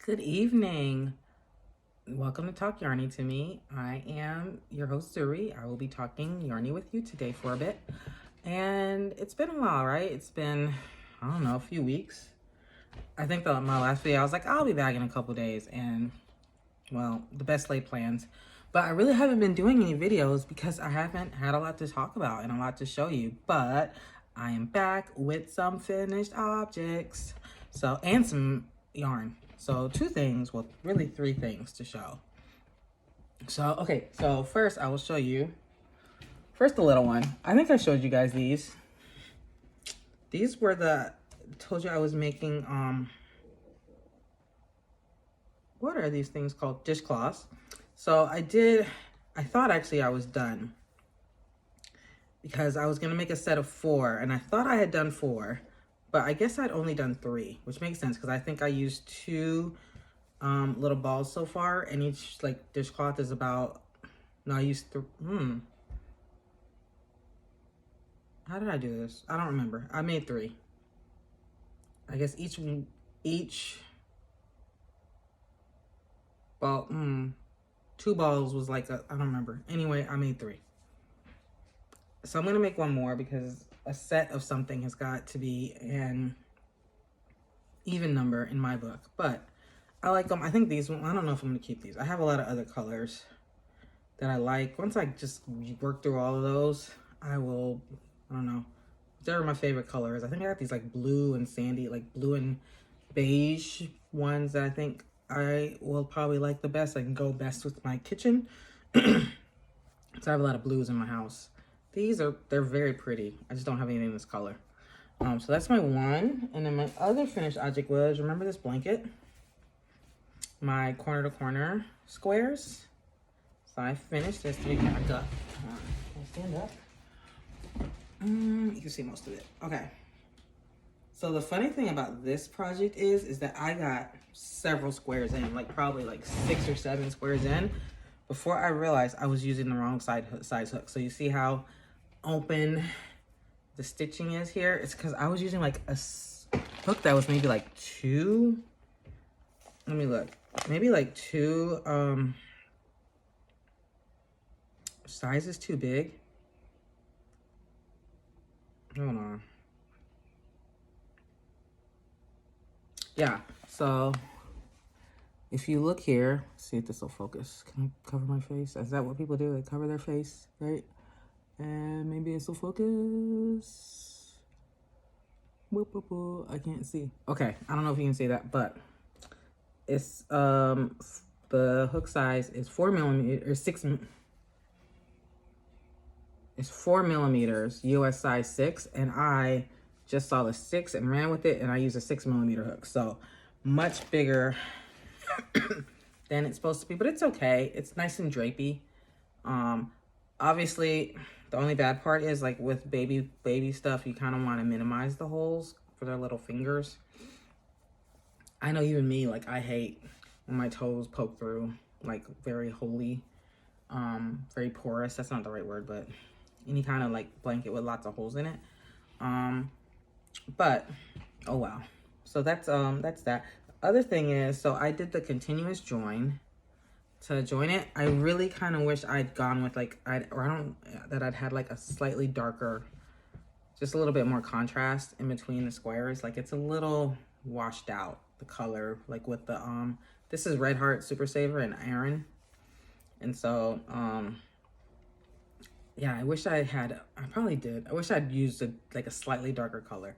Good evening. Welcome to Talk Yarny to me. I am your host, Zuri. I will be talking yarny with you today for a bit. And it's been a while, right? It's been, I don't know, a few weeks. I think my last video, I was like, I'll be back in a couple days. And, well, the best laid plans. But I really haven't been doing any videos because I haven't had a lot to talk about and a lot to show you. But I am back with some finished objects. And some yarn. So two things, well, really three things to show. So first I will show you, first the little one. I think I showed you guys these. These were told you I was making, what are these things called? Dishcloths. So I thought actually I was done because I was going to make a set of 4 and I thought I had done 4. But I guess I'd only done 3, which makes sense because I think I used 2 little balls so far, and each like dishcloth is about. No, I used 3. How did I do this? I don't remember. I made 3. I guess each ball. 2 balls was like I don't remember. Anyway, I made 3. So I'm gonna make one more because a set of something has got to be an even number in my book. But I like them. I think these, I don't know if I'm gonna keep these. I have a lot of other colors that I like. Once I just work through all of those, I don't know. They're my favorite colors. I think I got these like blue and sandy, like blue and beige ones that I think I will probably like the best. I can go best with my kitchen. So I have a lot of blues in my house. They're very pretty. I just don't have anything in this color. So that's my one. And then my other finished object was, remember this blanket? My corner to corner squares. So I finished this to be back up. Can I stand up? You can see most of it. Okay. So the funny thing about this project is that I got several squares in, like probably like 6 or 7 squares in, before I realized I was using the wrong size hook. So you see how open the stitching is here? It's because I was using like a hook that was maybe like 2. Let me look. Maybe like 2 sizes too big. Hold on. Yeah, so if you look here, see if this will focus. Can I cover my face? Is that what people do? They cover their face, right? And maybe this will focus. I can't see. Okay, I don't know if you can see that, but it's the hook size is 4 millimeters or 6. It's 4 millimeters, US size 6, and I just saw the 6 and ran with it, and I used a 6 millimeter hook, so much bigger than it's supposed to be, but it's okay. It's nice and drapey. Obviously, the only bad part is like with baby stuff, you kind of want to minimize the holes for their little fingers. I know even me, like I hate when my toes poke through, like very holy, very porous. That's not the right word, but any kind of like blanket with lots of holes in it. But oh wow. So that's that. Other thing is, so I did the continuous join. To join it, I really kind of wish I'd gone with like I'd had like a slightly darker, just a little bit more contrast in between the squares. Like it's a little washed out, the color, like with the this is Red Heart Super Saver and Iron. And so yeah, I wish I probably did. I wish I'd used like a slightly darker color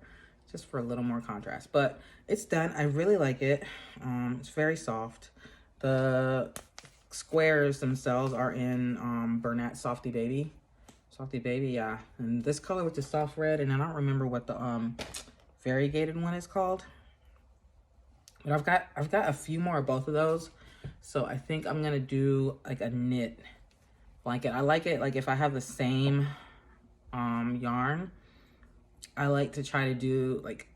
just for a little more contrast, but it's done. I really like it. It's very soft. The squares themselves are in Bernat Softy Baby, yeah. And this color with the soft red, and I don't remember what the variegated one is called, but I've got a few more of both of those. So I think I'm gonna do like a knit blanket. I like it like if I have the same yarn, I like to try to do like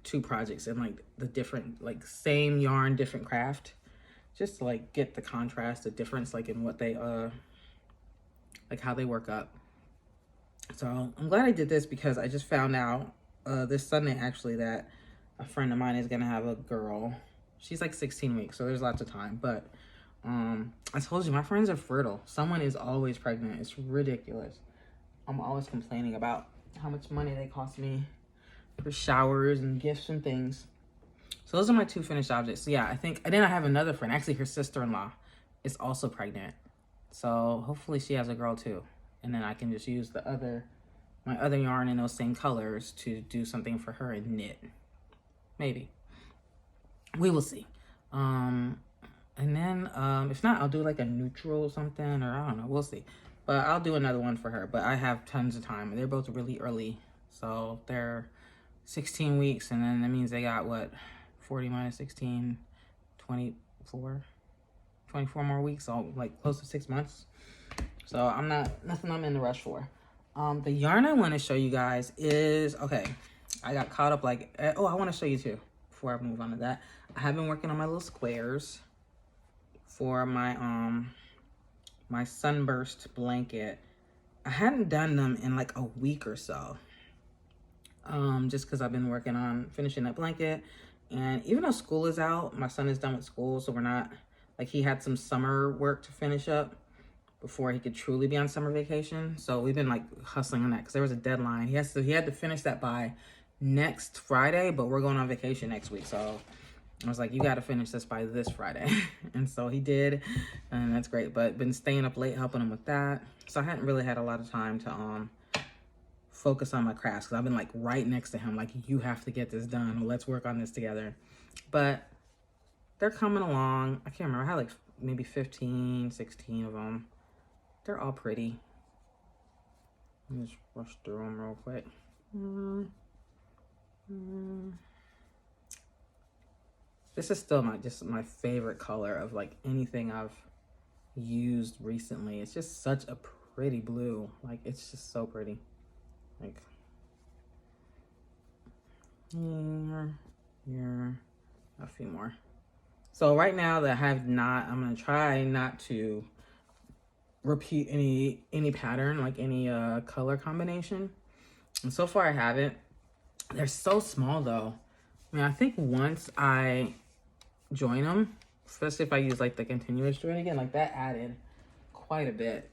2 projects and like the different, like same yarn, different craft, just to like get the contrast, the difference like in what they like how they work up. So I'm glad I did this because I just found out this Sunday actually that a friend of mine is gonna have a girl She's like 16 weeks, so there's lots of time. But I told you, my friends are fertile. Someone is always pregnant. It's ridiculous. I'm always complaining about how much money they cost me for showers and gifts and things. So those are my 2 finished objects. So yeah, I think, and then I have another friend, actually her sister-in-law is also pregnant. So hopefully she has a girl too. And then I can just use my other yarn in those same colors to do something for her and knit. Maybe. We will see. And then if not, I'll do like a neutral something, or I don't know, we'll see. But I'll do another one for her. But I have tons of time. They're both really early. So they're 16 weeks, and then that means they got what? 40 minus 16, 24 more weeks, so like close to 6 months. So nothing I'm in the rush for. The yarn I want to show you guys is, okay, I got caught up like, I want to show you too, before I move on to that. I have been working on my little squares for my, my sunburst blanket. I hadn't done them in like a week or so. Just because I've been working on finishing that blanket. And even though school is out, my son is done with school, so we're not, like, he had some summer work to finish up before he could truly be on summer vacation. So we've been like hustling on that because there was a deadline. He had to finish that by next Friday, but we're going on vacation next week. So I was like, you got to finish this by this Friday. And so he did, and that's great. But been staying up late helping him with that. So I hadn't really had a lot of time to focus on my crafts, because I've been like right next to him, like, you have to get this done, or let's work on this together. But they're coming along. I can't remember, I had like maybe 15, 16 of them. They're all pretty. Let me just rush through them real quick. This is still my favorite color of like anything I've used recently. It's just such a pretty blue. Like, it's just so pretty. Like, here, a few more. So right now that I'm gonna try not to repeat any pattern, like any color combination. And so far I haven't. They're so small though. I mean, I think once I join them, especially if I use like the continuous join again, like that added quite a bit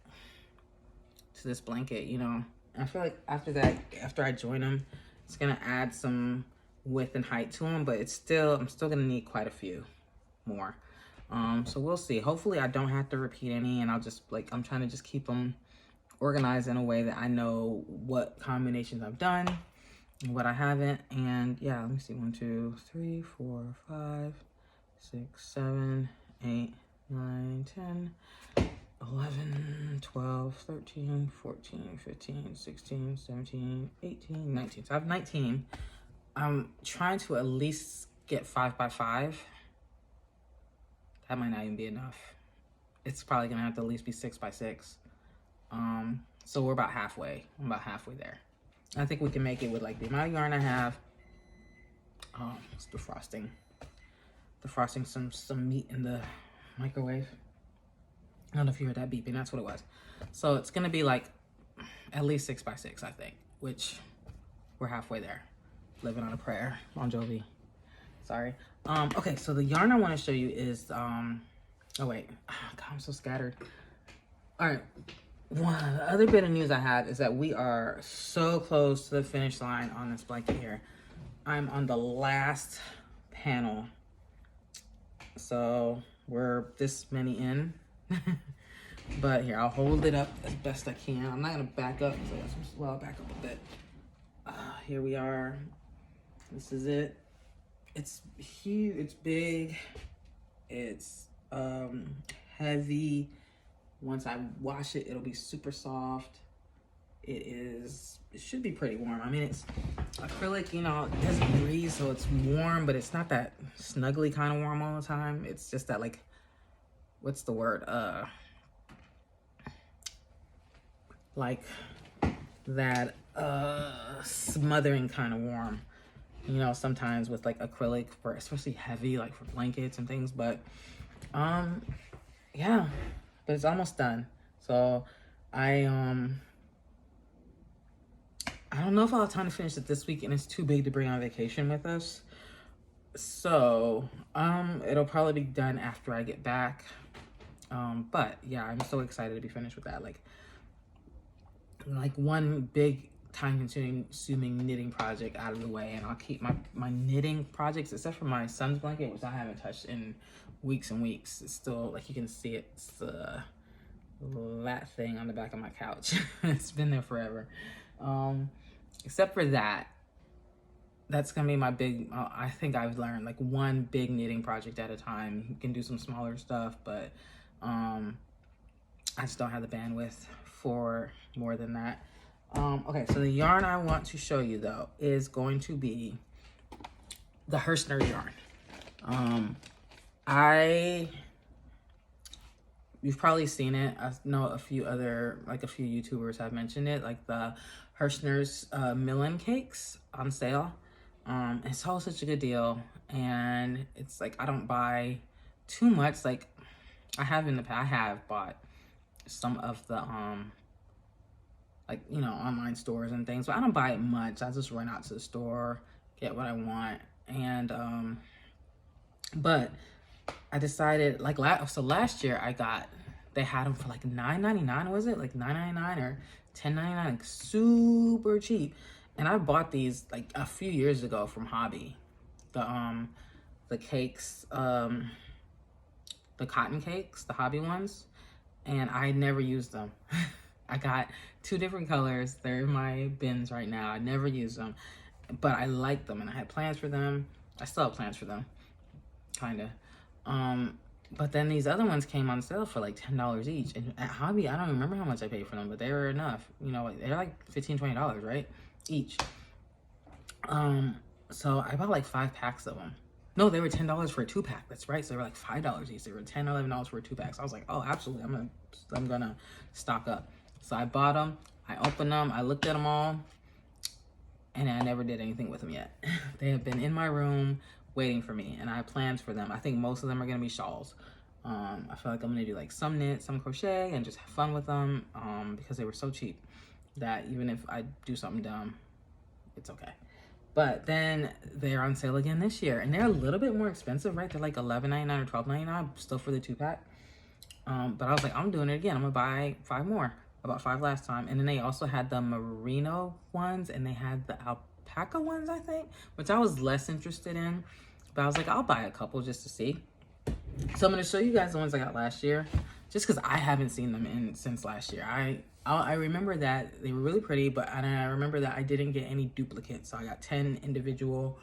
to this blanket, you know. I feel like after I join them, it's gonna add some width and height to them, but I'm still gonna need quite a few more. So we'll see. Hopefully I don't have to repeat any, and I'll just I'm trying to just keep them organized in a way that I know what combinations I've done and what I haven't. And yeah, let me see, 1, 2, 3, 4, 5, 6, 7, 8, 9, 10, 11, 12, 13, 14, 15, 16, 17, 18, 19. So I have 19. I'm trying to at least get 5 by 5. That might not even be enough. It's probably gonna have to at least be 6 by 6. So we're about halfway. I'm about halfway there. I think we can make it with like the amount of yarn I have. It's the frosting. The frosting, some meat in the microwave. I don't know if you heard that beeping, that's what it was. So it's gonna be like at least 6 by 6, I think, which we're halfway there. Living on a prayer. Bon Jovi. Sorry. Okay, so the yarn I wanna show you is, oh wait, oh, God, I'm so scattered. All right, the other bit of news I have is that we are so close to the finish line on this blanket here. I'm on the last panel. So we're this many in. But here, I'll hold it up as best I can. I'm not gonna back up, so I'll back up a bit. Here we are. This is it. It's huge, it's big, it's heavy. Once I wash it, it'll be super soft. It should be pretty warm. I mean, it's acrylic, you know, it doesn't breathe, so it's warm, but it's not that snuggly kind of warm all the time. It's just that, like, what's the word? Like that smothering kind of warm. You know, sometimes with like acrylic, for especially heavy, like for blankets and things. But yeah, but it's almost done. So I don't know if I'll have time to finish it this week, and it's too big to bring on vacation with us. So, it'll probably be done after I get back. But yeah, I'm so excited to be finished with that. Like one big time consuming knitting project out of the way, and I'll keep my knitting projects, except for my son's blanket, which I haven't touched in weeks and weeks. It's still, like, you can see it, it's that thing on the back of my couch. It's been there forever. Except for that, that's gonna be my big, I think I've learned, like, one big knitting project at a time. You can do some smaller stuff, but I just don't have the bandwidth for more than that. Okay, so the yarn I want to show you, though, is going to be the Hershnerr yarn. You've probably seen it. I know a few YouTubers have mentioned it, like the Hershnerr's Millen cakes on sale. It's all such a good deal, and it's like I don't buy too much. Like I have bought some of the online stores and things, but I don't buy it much. I just run out to the store, get what I want, and but I decided, like, last year they had them for like $9.99, was it? Like $9.99 or $10.99, like super cheap. And I bought these like a few years ago from Hobby. The cakes, the cotton cakes, the Hobby ones, and I never used them. I got 2 different colors. They're in my bins right now. I never used them, but I liked them and I had plans for them. I still have plans for them, kind of. But then these other ones came on sale for like $10 each. And at Hobby, I don't remember how much I paid for them, but they were enough. They're like $15, $20, right? Each. So I bought like 5 packs of them. No, they were $10 for a 2-pack. That's right. So they were like $5 each. They were $10, $11 for a 2-pack. So I was like, oh, absolutely. I'm gonna stock up. So I bought them. I opened them. I looked at them all. And I never did anything with them yet. They have been in my room waiting for me, and I have plans for them. I think most of them are gonna be shawls. I feel like I'm gonna do like some knit, some crochet, and just have fun with them, because they were so cheap that even if I do something dumb, it's okay. But then they're on sale again this year, and they're a little bit more expensive, right? They're like $11.99 or $12.99 still for the 2-pack. But I was like, I'm doing it again. I'm gonna buy 5 more. I bought 5 last time, and then they also had the merino ones, and they had the alpaca ones, I think, which I was less interested in. But I was like, I'll buy a couple just to see. So I'm gonna show you guys the ones I got last year, just because I haven't seen them since last year. I remember that they were really pretty, but I remember that I didn't get any duplicates. So I got 10 individual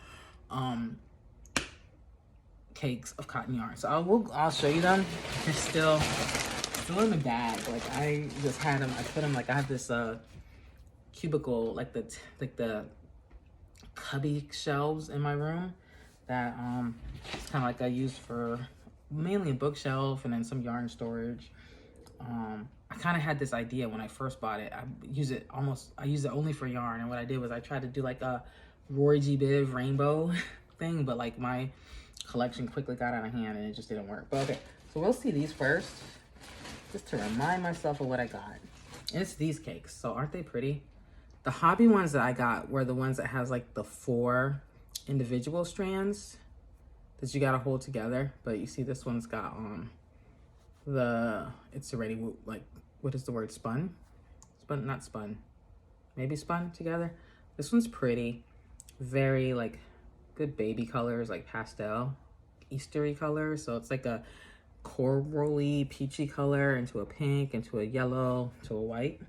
cakes of cotton yarn. So I'll show you them. They're still in the bag. Like I just had them. I put them, like, I have this cubicle, like the cubby shelves in my room that it's kind of like I use for mainly a bookshelf and then some yarn storage. I kind of had this idea when I first bought it. I use it only for yarn, and what I did was I tried to do like a Roy G. Biv rainbow thing, but like my collection quickly got out of hand and it just didn't work. But okay, so we'll see these first, just to remind myself of what I got. And it's these cakes. So aren't they pretty? The Hobby ones that I got were the ones that has like the 4 individual strands that you gotta hold together. But you see this one's got it's already, like, what is the word, spun? Not spun. Maybe spun together. This one's pretty. Very, like, good baby colors, like pastel, Eastery colors. So it's like a corally peachy color into a pink, into a yellow, to a white.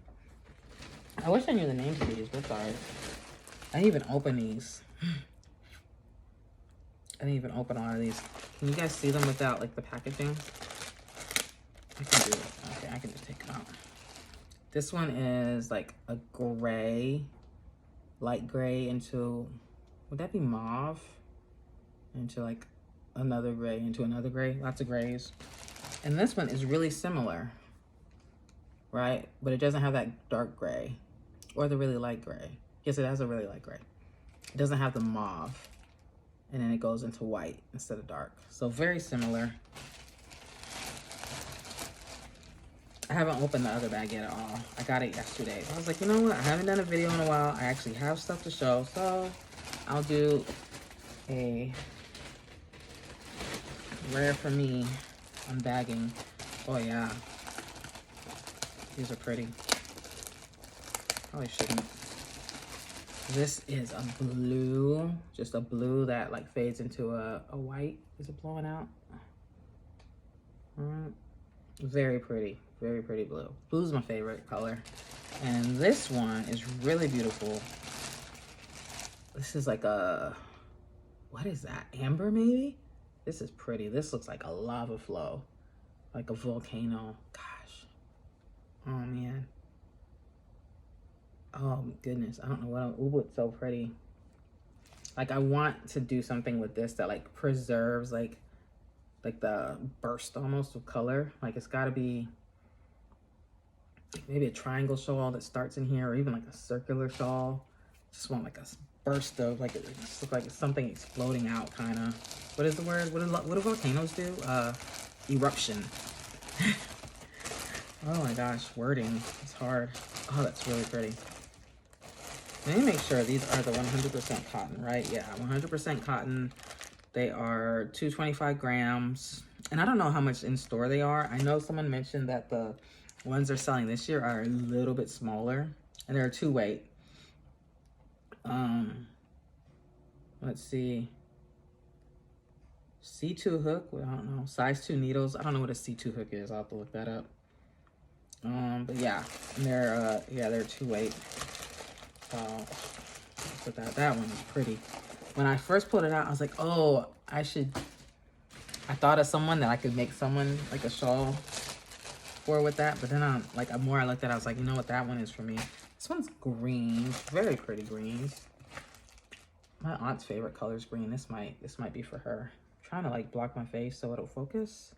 I wish I knew the names of these, but sorry. I didn't even open these. I didn't even open all of these. Can you guys see them without, like, the packaging? I can do it. Okay, I can just take it out. This one is like a gray, light gray into, would that be mauve? Into like another gray, into another gray, lots of grays. And this one is really similar, right? But it doesn't have that dark gray or the really light gray. Yes, it has a really light gray. It doesn't have the mauve. And then it goes into white instead of dark. So very similar. I haven't opened the other bag yet at all. I got it yesterday. I was like, you know what? I haven't done a video in a while. I actually have stuff to show. So I'll do a rare for me on bagging. Oh yeah, these are pretty. Probably shouldn't. This is a blue, just a blue that like fades into a white. Is it blowing out? Very pretty blue. Blue's my favorite color. And this one is really beautiful. This is like a, what is that? Amber maybe? This is pretty. This looks like a lava flow, like a volcano. Gosh. Oh man. Oh goodness. I don't know what ooh, it's so pretty. Like I want to do something with this that like preserves like the burst almost of color. Like it's gotta be maybe a triangle shawl that starts in here, or even like a circular shawl. Just want like a burst of like, it just looks like it's something exploding out kind of. What is the word? What do volcanoes do? Eruption. Oh my gosh, wording, it's hard. Oh, that's really pretty. Let me make sure these are the 100% cotton, right? Yeah, 100% cotton. They are 225 grams. And I don't know how much in store they are. I know someone mentioned that the ones they're selling this year are a little bit smaller. And they're 2-weight. Let's see. C2 hook, well, I don't know. Size 2 needles. I don't know what a C2 hook is. I'll have to look that up. But yeah, they're 2-weight. So put that one is pretty. When I first pulled it out, I was like, oh, I thought of someone that I could make someone like a shawl for with that. But then the more I looked at it, I was like, you know what, that one is for me. This one's green, very pretty greens. My aunt's favorite color is green. This might be for her. I'm trying to like block my face so it'll focus.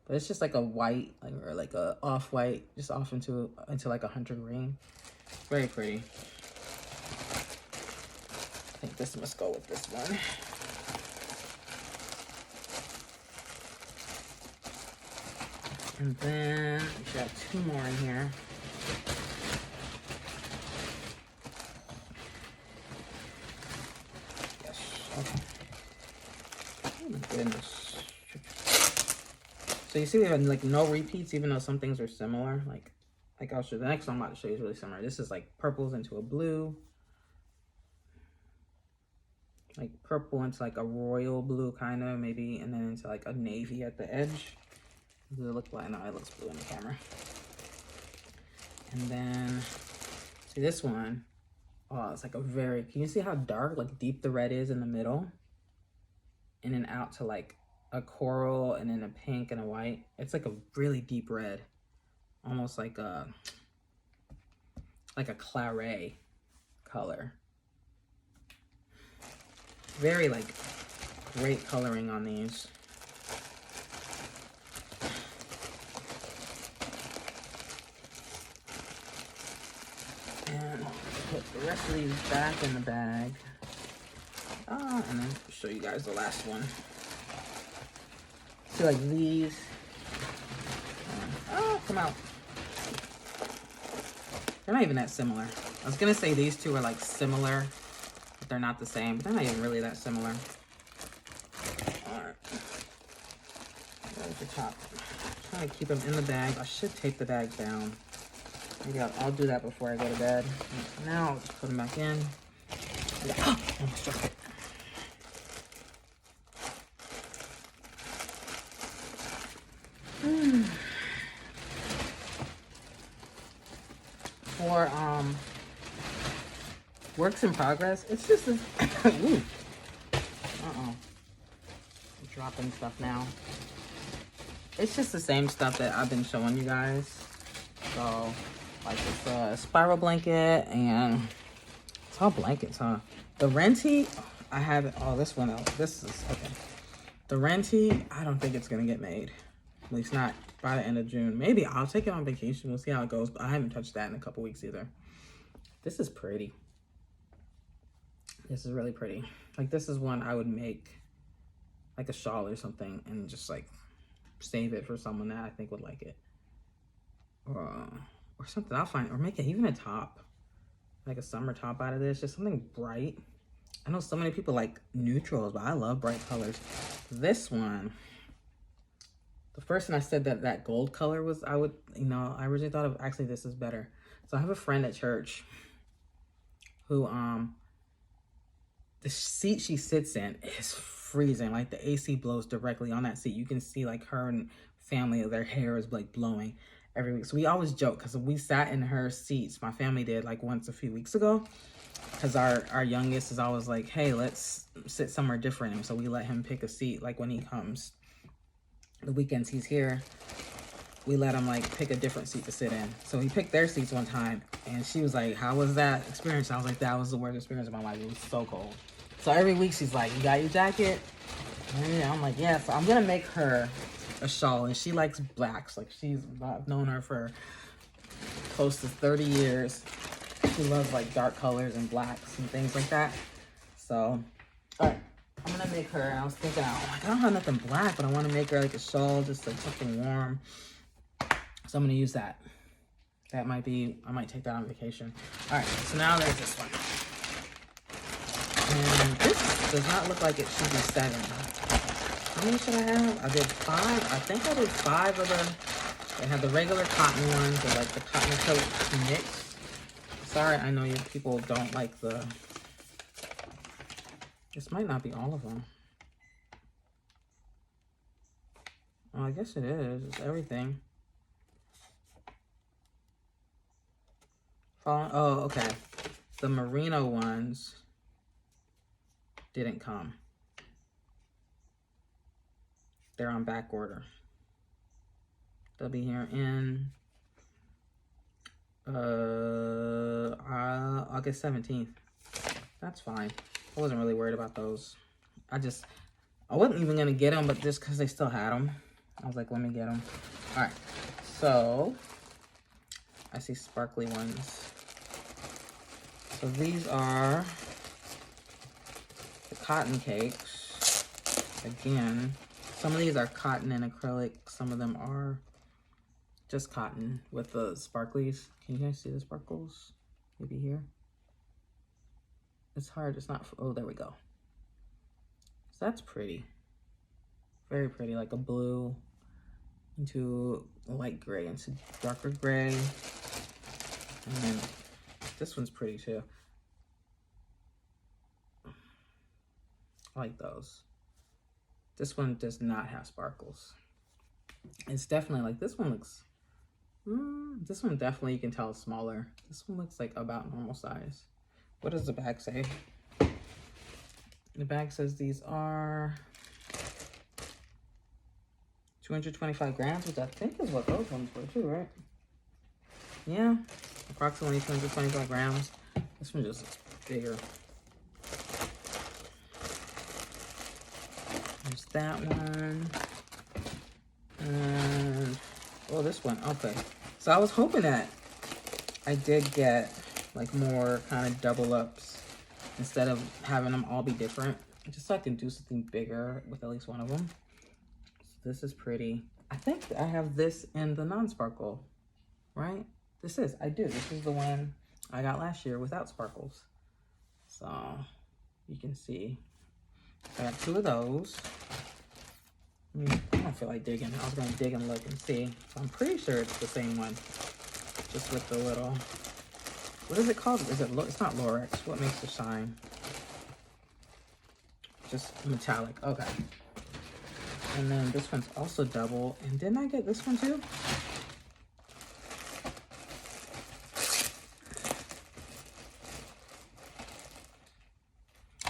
But it's just like a white, or like a off-white, just off into like a hunter green. Very pretty. I think this must go with this one. And then we got 2 more in here. Yes, okay. Oh my goodness. So you see we have like no repeats, even though some things are similar. Like I'll show, the next one I'm about to show you is really similar. This is like purples into a blue. Like purple into like a royal blue kind of maybe, and then into like a navy at the edge. Does it look like? No, it looks blue in the camera. And then see this one. Oh, it's like a very, can you see how dark, like deep the red is in the middle? And then out to like a coral, and then a pink and a white. It's like a really deep red, almost like a claret color. Very like great coloring on these. And put the rest of these back in the bag. And then show you guys the last one. See, like these. Come out. They're not even that similar. I was gonna say these two are like similar, but they're not the same. But they're not even really that similar. Alright. There's the top. I'm trying to keep them in the bag. I should tape the bag down. Maybe I'll do that before I go to bed. Now I'll just put them back in. Almost dropped it. For works in progress, it's just this. Ooh. I'm dropping stuff now. It's just the same stuff that I've been showing you guys. So, like this spiral blanket, and it's all blankets, huh? The Renty, I have it. Oh, this one. This is okay. The Renty, I don't think it's gonna get made. At least not by the end of June. Maybe I'll take it on vacation. We'll see how it goes. But I haven't touched that in a couple weeks either. This is pretty. This is really pretty. Like this is one I would make like a shawl or something, and just like save it for someone that I think would like it. Or something I'll find, or make it even a top. Like a summer top out of this. Just something bright. I know so many people like neutrals, but I love bright colors. This one, First, when I said that that gold color was, I would, you know, I originally thought of, actually this is better. So I have a friend at church who, the seat she sits in is freezing. Like the AC blows directly on that seat. You can see like her and family, their hair is like blowing every week. So we always joke because we sat in her seats. My family did like once a few weeks ago because our youngest is always like, hey, let's sit somewhere different. And so we let him pick a seat like when he comes. The weekends he's here, we let him like pick a different seat to sit in. So he picked their seats one time and she was like, how was that experience? I was like, that was the worst experience of my life. It was so cold. So every week she's like, you got your jacket? And I'm like, yeah. So I'm gonna make her a shawl, and she likes blacks. Like I've known her for close to 30 years. She loves like dark colors and blacks and things like that. So, all right, I'm gonna make her, and I was thinking, oh, I don't have nothing black, but I wanna make her like a shawl, just like something warm. So I'm gonna use that. That might be, I might take that on vacation. All right, so now there's this one. And this does not look like it should be 7. How many should I have? I did 5. I think I did 5 of the, they have the regular cotton ones, or like the cotton coat mix. Sorry, I know you people don't like the, this might not be all of them. Oh, I guess it is. It's everything. Oh, okay. The merino ones didn't come. They're on back order. They'll be here in August 17th. That's fine. I wasn't really worried about those. I wasn't even gonna get them, but just because they still had them, I was like, let me get them. All right, so I see sparkly ones. So these are the cotton cakes. Again, some of these are cotton and acrylic. Some of them are just cotton with the sparklies. Can you guys see the sparkles? Maybe here. It's hard, it's not, oh, there we go. So that's pretty. Very pretty, like a blue into light gray into darker gray. And then this one's pretty too. I like those. This one does not have sparkles. It's definitely like, this one looks, this one definitely, you can tell, is smaller. This one looks like about normal size. What does the bag say? The bag says these are 225 grams, which I think is what those ones were too, right? Yeah, approximately 225 grams. This one just looks bigger. There's that one. And, oh, this one, okay. So I was hoping that I did get like more kind of double ups instead of having them all be different, just so I can do something bigger with at least one of them. So this is pretty. I think I have this in the non-sparkle, right? I do. This is the one I got last year without sparkles. So you can see I got 2 of those. I don't feel like digging. I was gonna dig and look and see. So I'm pretty sure it's the same one, just with the little, what is it called? Is it, it's not Lorex. What makes it shine? Just metallic. Okay. And then this one's also double. And didn't I get this one too?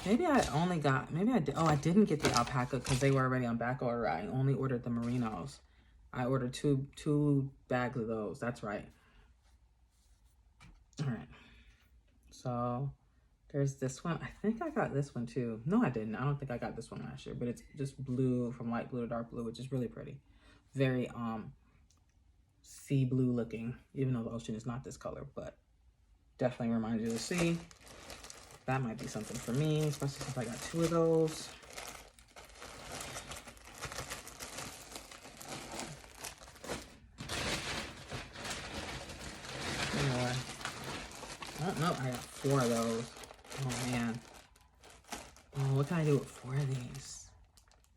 Maybe I only got, maybe I did. Oh, I didn't get the alpaca because they were already on back order. I only ordered the merinos. I ordered two bags of those. That's right. All right. So there's this one. I think I got this one too. No, I didn't. I don't think I got this one last year, but it's just blue, from light blue to dark blue, which is really pretty. Very sea blue looking, even though the ocean is not this color, but definitely reminds you of the sea. That might be something for me, especially since I got 2 of those. Anyway, I don't know. I got 4 of those. Oh man. Oh, what can I do with 4 of these?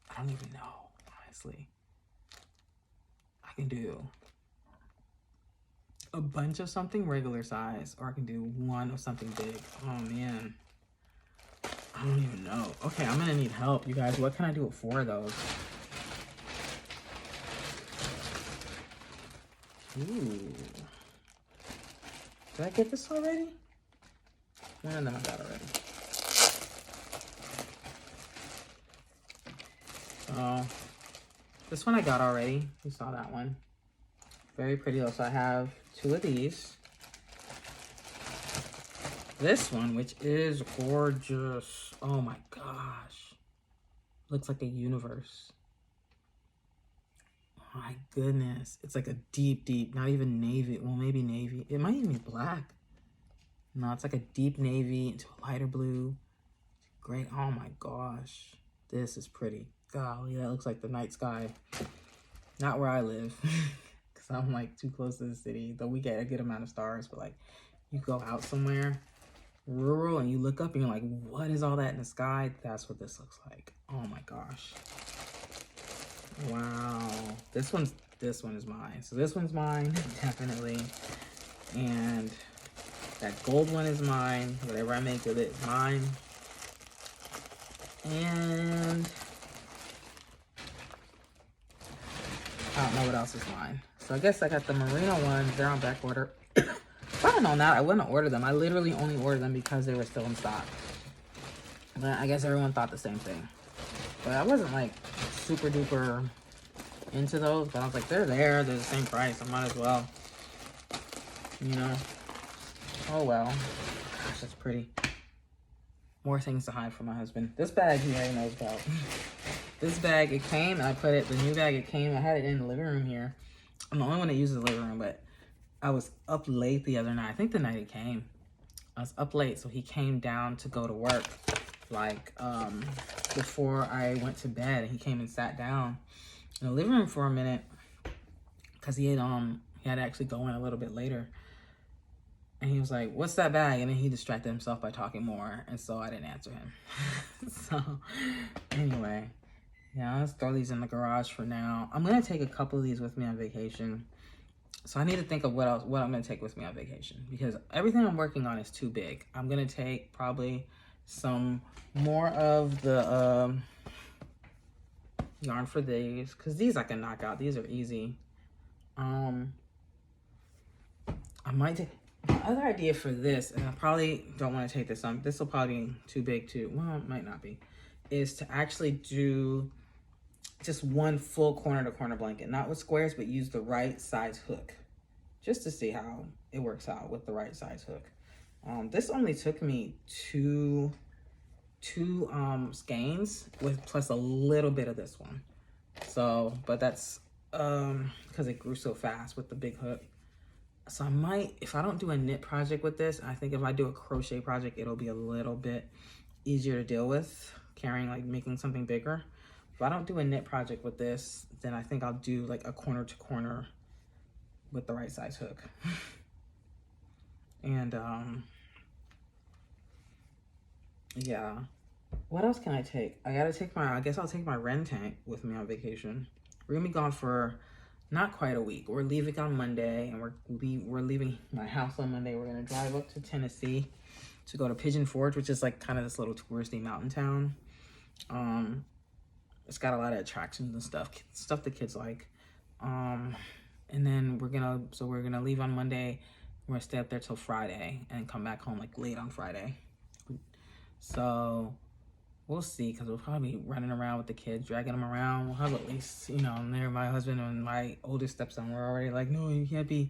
I don't even know, honestly. I can do a bunch of something regular size, or I can do one of something big. Oh man, I don't even know. Okay, I'm gonna need help, you guys. What can I do with 4 of those? Ooh. Did I get this already? One of them I got already. Oh, this one I got already. You saw that one. Very pretty though. So I have 2 of these. This one, which is gorgeous. Oh my gosh. Looks like a universe. Oh my goodness. It's like a deep, deep, not even navy. Well, maybe navy. It might even be black. No, it's like a deep navy into a lighter blue. Great. Oh my gosh. This is pretty. Golly, that looks like the night sky. Not where I live. Because I'm like too close to the city. Though we get a good amount of stars. But like, you go out somewhere rural and you look up and you're like, what is all that in the sky? That's what this looks like. Oh my gosh. Wow. This one is mine. So this one's mine, definitely. And that gold one is mine. Whatever I make with it is mine. And I don't know what else is mine. So I guess I got the merino ones. They're on back order. If I had known that, I wouldn't order them. I literally only ordered them because they were still in stock. But I guess everyone thought the same thing. But I wasn't like super duper into those. But I was like, they're there. They're the same price. I might as well. You know? Oh well. Gosh, that's pretty. More things to hide from my husband. This bag he already knows about. This bag, it came, and I put it, the new bag, it came, I had it in the living room here. I'm the only one that uses the living room, but I was up late the other night. I think the night it came. I was up late, so he came down to go to work, like, before I went to bed. He came and sat down in the living room for a minute, because he had to actually go in a little bit later. And he was like, what's that bag? And then he distracted himself by talking more. And so I didn't answer him. So anyway, yeah, let's throw these in the garage for now. I'm going to take a couple of these with me on vacation. So I need to think of what I'm going to take with me on vacation. Because everything I'm working on is too big. I'm going to take probably some more of the yarn for these. Because these I can knock out. These are easy. I might take... The other idea for this, and I probably don't want to take this on, this will probably be too big too, well, it might not be, is to actually do just one full corner to corner blanket, not with squares, but use the right size hook, just to see how it works out with the right size hook. This only took me two skeins with plus a little bit of this one. So, but that's because it grew so fast with the big hook. So I might, if I don't do a knit project with this, I think if I do a crochet project, it'll be a little bit easier to deal with, carrying, like making something bigger. If I don't do a knit project with this, then I think I'll do like a corner to corner with the right size hook. And yeah. What else can I take? I guess I'll take my Ren tank with me on vacation. We're gonna be gone for not quite a week. We're leaving on Monday, and we're leaving my house on Monday. We're gonna drive up to Tennessee to go to Pigeon Forge, which is like kind of this little touristy mountain town. It's got a lot of attractions and stuff the kids like. And then we're gonna leave on Monday. We're gonna stay up there till Friday and come back home like late on Friday. So we'll see, because we'll probably be running around with the kids, dragging them around. We'll have at least, you know, there my husband and my oldest stepson were already like, no, you can't be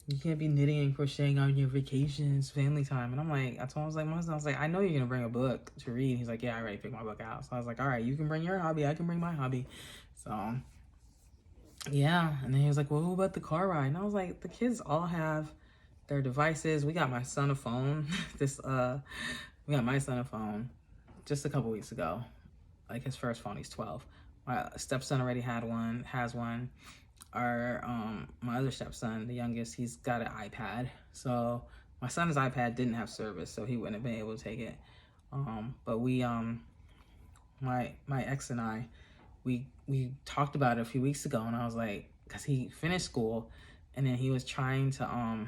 knitting and crocheting on your vacations, family time. And I'm like, I told him, my husband, I was like, I know you're gonna bring a book to read. He's like, yeah, I already picked my book out. So I was like, all right, you can bring your hobby, I can bring my hobby. So yeah. And then he was like, well, what about the car ride? And I was like, the kids all have their devices. We got my son a phone. We got my son a phone just a couple weeks ago, like his first phone. He's 12. My stepson already has one. Our my other stepson, the youngest, he's got an iPad. So my son's iPad didn't have service, so he wouldn't have been able to take it. But we my ex and I, we talked about it a few weeks ago, and I was like, because he finished school, and then he was trying to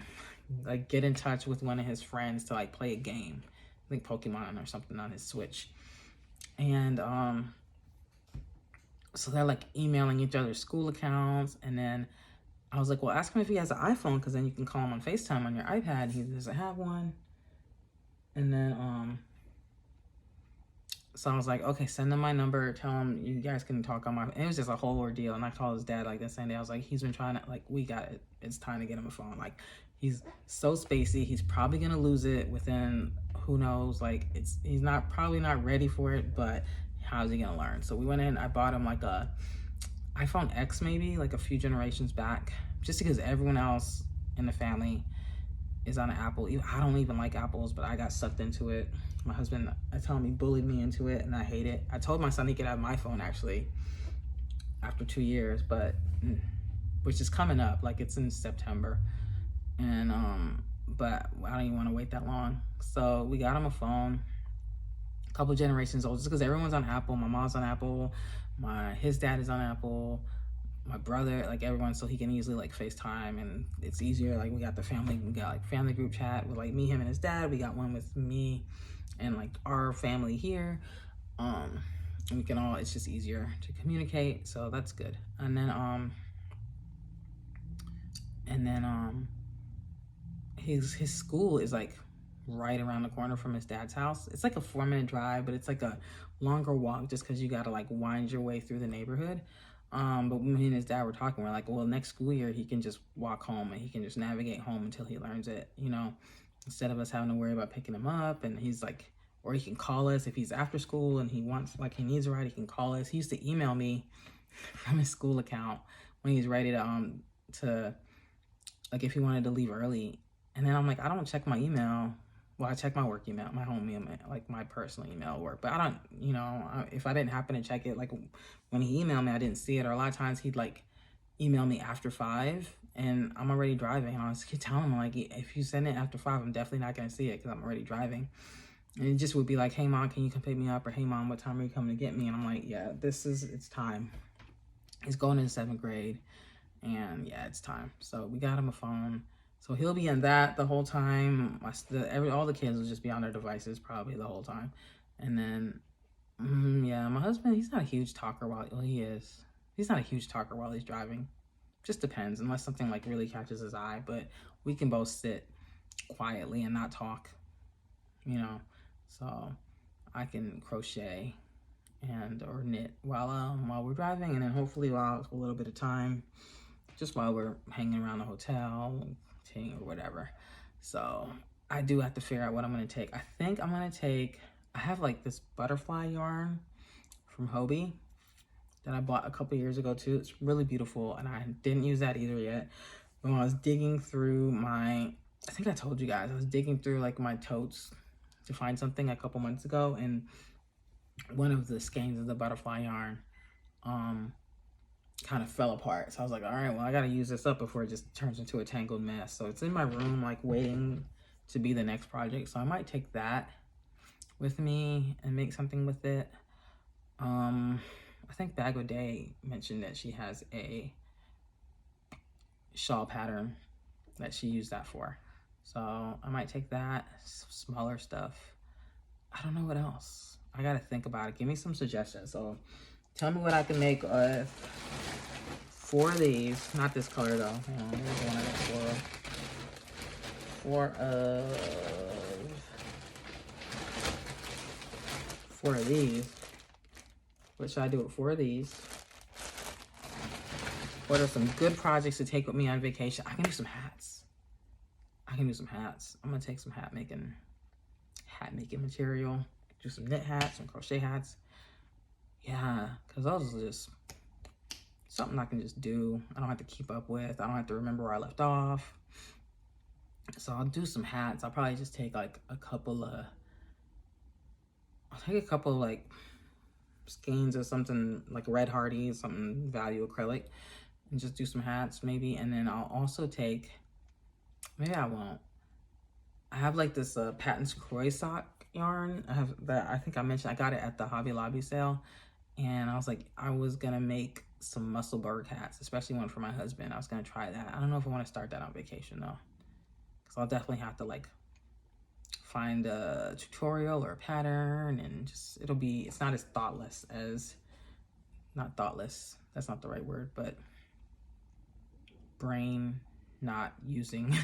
like get in touch with one of his friends to like play a game, I think Pokemon or something on his Switch. And so they're like emailing each other's school accounts, and then I was like, well, ask him if he has an iPhone, because then you can call him on FaceTime on your iPad. He doesn't have one. And then so I was like, okay, send him my number, tell him you guys can talk on my, and it was just a whole ordeal. And I called his dad like the same day. I was like, he's been trying to, like, we got it, it's time to get him a phone. Like, he's so spacey, he's probably gonna lose it within, who knows, like, he's not, probably not ready for it, but how's he gonna learn? So we went in, I bought him like a iPhone X, maybe like a few generations back, just because everyone else in the family is on an Apple. I don't even like Apples, but I got sucked into it. My husband, I tell him, he bullied me into it, and I hate it. I told my son he could have my phone, actually, after 2 years, but which is coming up, like it's in September. And but I don't even want to wait that long. So we got him a phone, a couple generations old, just because everyone's on Apple. My mom's on Apple, his dad is on Apple, my brother, like everyone, so he can easily like FaceTime, and it's easier. Like we got like family group chat with like me, him, and his dad. We got one with me and like our family here. And we can all, it's just easier to communicate, so that's good. And then his school is like right around the corner from his dad's house. It's like a 4-minute drive, but it's like a longer walk just because you got to like wind your way through the neighborhood. But me and his dad were talking, we're like, well, next school year he can just walk home, and he can just navigate home until he learns it, instead of us having to worry about picking him up. And he's like, or he can call us if he's after school and he wants, like, he needs a ride, he can call us. He used to email me from his school account when he's ready to like, if he wanted to leave early. And then I'm like, I don't check my email. Well, I check my work email, my home email, like my personal email at work. But I don't, if I didn't happen to check it, like when he emailed me, I didn't see it. Or a lot of times he'd like email me after 5 and I'm already driving. And I was telling him, like, if you send it after 5, I'm definitely not going to see it because I'm already driving. And it just would be like, hey, Mom, can you come pick me up? Or hey, Mom, what time are you coming to get me? And I'm like, yeah, it's time. He's going into 7th grade. And yeah, it's time. So we got him a phone. So he'll be in that the whole time. All the kids will just be on their devices probably the whole time. And then, yeah, my husband, he's not a huge talker he is. He's not a huge talker while he's driving. Just depends, unless something like really catches his eye. But we can both sit quietly and not talk, So I can crochet or knit while we're driving, and then hopefully while a little bit of time, just while we're hanging around the hotel or whatever. So I do have to figure out what I'm going to take. I think I'm going to take, I have like this butterfly yarn from Hobie that I bought a couple years ago too. It's really beautiful, and I didn't use that either yet. When I was digging through I think I told you guys, I was digging through like my totes to find something a couple months ago, and one of the skeins of the butterfly yarn kind of fell apart. So I was like, all right, well, I got to use this up before it just turns into a tangled mess. So it's in my room, like waiting to be the next project. So I might take that with me and make something with it. I think Bag of Day mentioned that she has a shawl pattern that she used that for. So I might take that, smaller stuff. I don't know what else. I got to think about it. Give me some suggestions. So tell me what I can make 4 of these. Not this color though. Hang on, here's one I got 4 of these. What should I do with 4 of these? What are some good projects to take with me on vacation? I can do some hats. I'm gonna take some hat making material. Do some knit hats, some crochet hats. Yeah, because those are just something I can just do. I don't have to keep up with. I don't have to remember where I left off. So I'll do some hats. I'll probably just take like a couple of like skeins or something, like Red Hardy, something value acrylic, and just do some hats maybe. And then I'll also take, maybe I won't. I have like this Patton's Croy sock yarn. I think I mentioned I got it at the Hobby Lobby sale. And I was like, I was gonna make some muscle burger hats, especially one for my husband. I was gonna try that. I don't know if I want to start that on vacation though, because I'll definitely have to like find a tutorial or a pattern, and just it's not as thoughtless as, not thoughtless, that's not the right word, but brain not using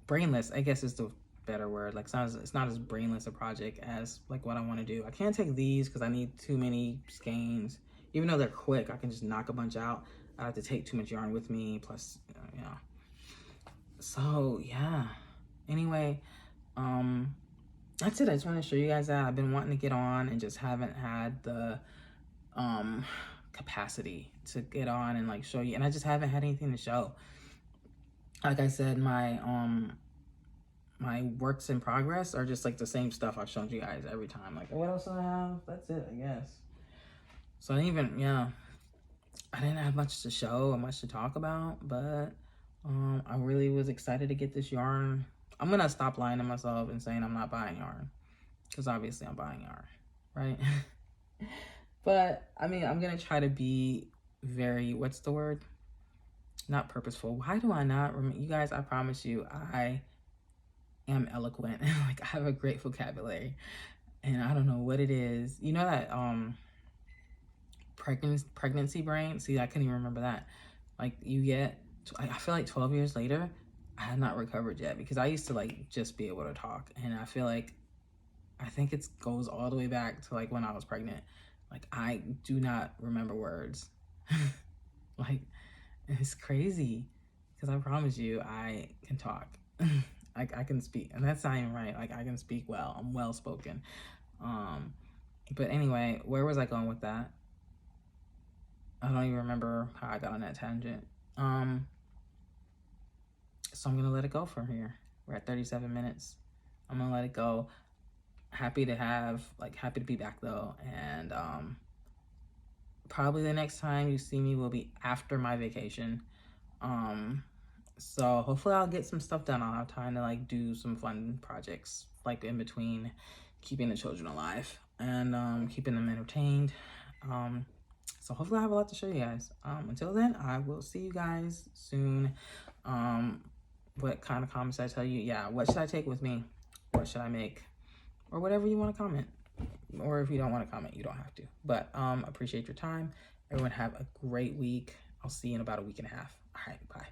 brainless, I guess is the better word. Like it's not as brainless a project as like what I want to do. I can't take these because I need too many skeins. Even though they're quick, I can just knock a bunch out. I have to take too much yarn with me, plus yeah. So yeah, anyway, that's it. I just want to show you guys that I've been wanting to get on and just haven't had the capacity to get on and like show you, and I just haven't had anything to show. Like I said, my works in progress are just like the same stuff I've shown you guys every time. Like, what else do I have? That's it, I guess. So I didn't have much to show or much to talk about, but I really was excited to get this yarn. I'm gonna stop lying to myself and saying I'm not buying yarn, because obviously I'm buying yarn, right? But I mean, I'm gonna try to be very, what's the word? Not purposeful. Why do I not remember? You guys, I promise you, I am eloquent. Like, I have a great vocabulary, and I don't know what it is. You know that pregnancy brain? See, I couldn't even remember that. Like, you get, I feel like 12 years later, I have not recovered yet, because I used to like just be able to talk, and I feel like, I think it goes all the way back to like when I was pregnant. Like, I do not remember words. Like, it's crazy, because I promise you, I can talk. I can speak, and that's not even right. Like, I can speak well. I'm well spoken. But anyway, where was I going with that? I don't even remember how I got on that tangent. So I'm gonna let it go from here. We're at 37 minutes. I'm gonna let it go. Happy to be back though, and probably the next time you see me will be after my vacation. So hopefully I'll get some stuff done. I'll have time to like do some fun projects like in between keeping the children alive and keeping them entertained. So hopefully I have a lot to show you guys. Until then, I will see you guys soon. What kind of comments I tell you? Yeah, what should I take with me? What should I make? Or whatever you want to comment. Or if you don't want to comment, you don't have to. But appreciate your time. Everyone have a great week. I'll see you in about a week and a half. All right, bye.